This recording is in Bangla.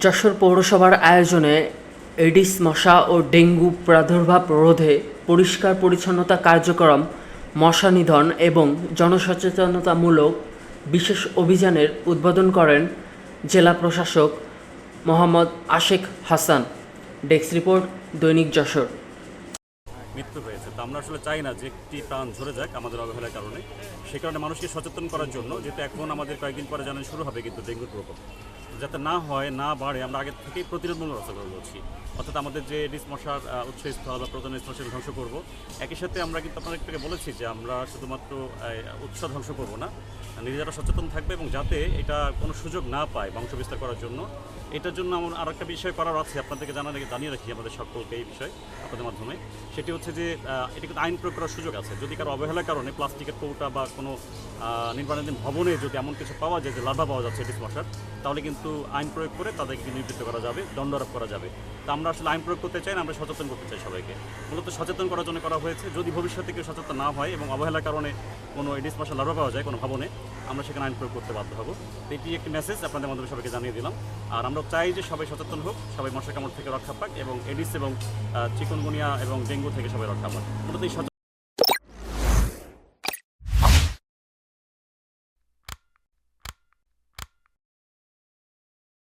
যশোর পৌরসভার আয়োজনে এডিস মশা ও ডেঙ্গু প্রাদুর্ভাব রোধে পরিষ্কার পরিচ্ছন্নতা কার্যক্রম, মশা নিধন এবং জনসচেতনতামূলক বিশেষ অভিযানের উদ্বোধন করেন জেলা প্রশাসক মোহাম্মদ আশেক হাসান। ডেস্ক রিপোর্ট, দৈনিক যশোর। মৃত্যু হয়েছে, তো আমরা আসলে চাই না যে একটি প্রাণ ঝরে যাক আমাদের অবহেলার কারণে। সে কারণে মানুষকে সচেতন করার জন্য, যেহেতু এখন আমাদের কয়েকদিন পরে জানানো শুরু হবে কিন্তু ডেঙ্গুর প্রকোপ যাতে না হয়, না বাড়ে, আমরা আগে থেকেই প্রতিরোধমূলক ব্যবস্থা করছি। অর্থাৎ আমাদের যে এডিস মশার উৎসস্থল বা প্রজননস্থল সেটা ধ্বংস করব। একই সাথে আমরা কিন্তু আপনাদের থেকে বলেছি যে আমরা শুধুমাত্র উৎস ধ্বংস করব না, নিজেরা সচেতন থাকবে এবং যাতে এটা কোনো সুযোগ না পায় বংশ বিস্তার করার জন্য। এটার জন্য আমার আর একটা বিষয় করার আছে, আপনাদেরকে জানিয়ে রাখি আমাদের সকলকে এই বিষয় আপনাদের মাধ্যমে। সেটি হচ্ছে যে এটা কিন্তু আইন প্রয়োগ করার সুযোগ আছে। যদি কারো অবহেলার কারণে প্লাস্টিকের কৌটা বা কোনো নির্মাণাধীন ভবনে যদি এমন কিছু পাওয়া যায় যে লার্ভা পাওয়া যাচ্ছে এডিস মশার, তাহলে কিন্তু আইন প্রয়োগ করে তাদেরকে নিবৃত্ত করা যাবে, দণ্ড আরোপ করা যাবে। তা আমরা আসলে আইন প্রয়োগ করতে চাই না, আমরা সচেতন করতে চাই সবাইকে। মূলত সচেতন করার জন্য করা হয়েছে। যদি ভবিষ্যতে কেউ সচেতন না হয় এবং অবহেলার কারণে কোনো এডিস মশার লার্ভা পাওয়া যায় কোনো ভবনে, আমরা সেখানে আইন প্রয়োগ করতে বাধ্য হব। তো এটি একটি মেসেজ আপনাদের মাধ্যমে সবাইকে জানিয়ে দিলাম। আর আমরা চাই যে সবাই সচেতন হোক, সবাই মশার কামড় থেকে রক্ষা পাক এবং এডিস এবং চিকুনগুনিয়া এবং ডেঙ্গু থেকে সবাই রক্ষা পাক। মূলত এই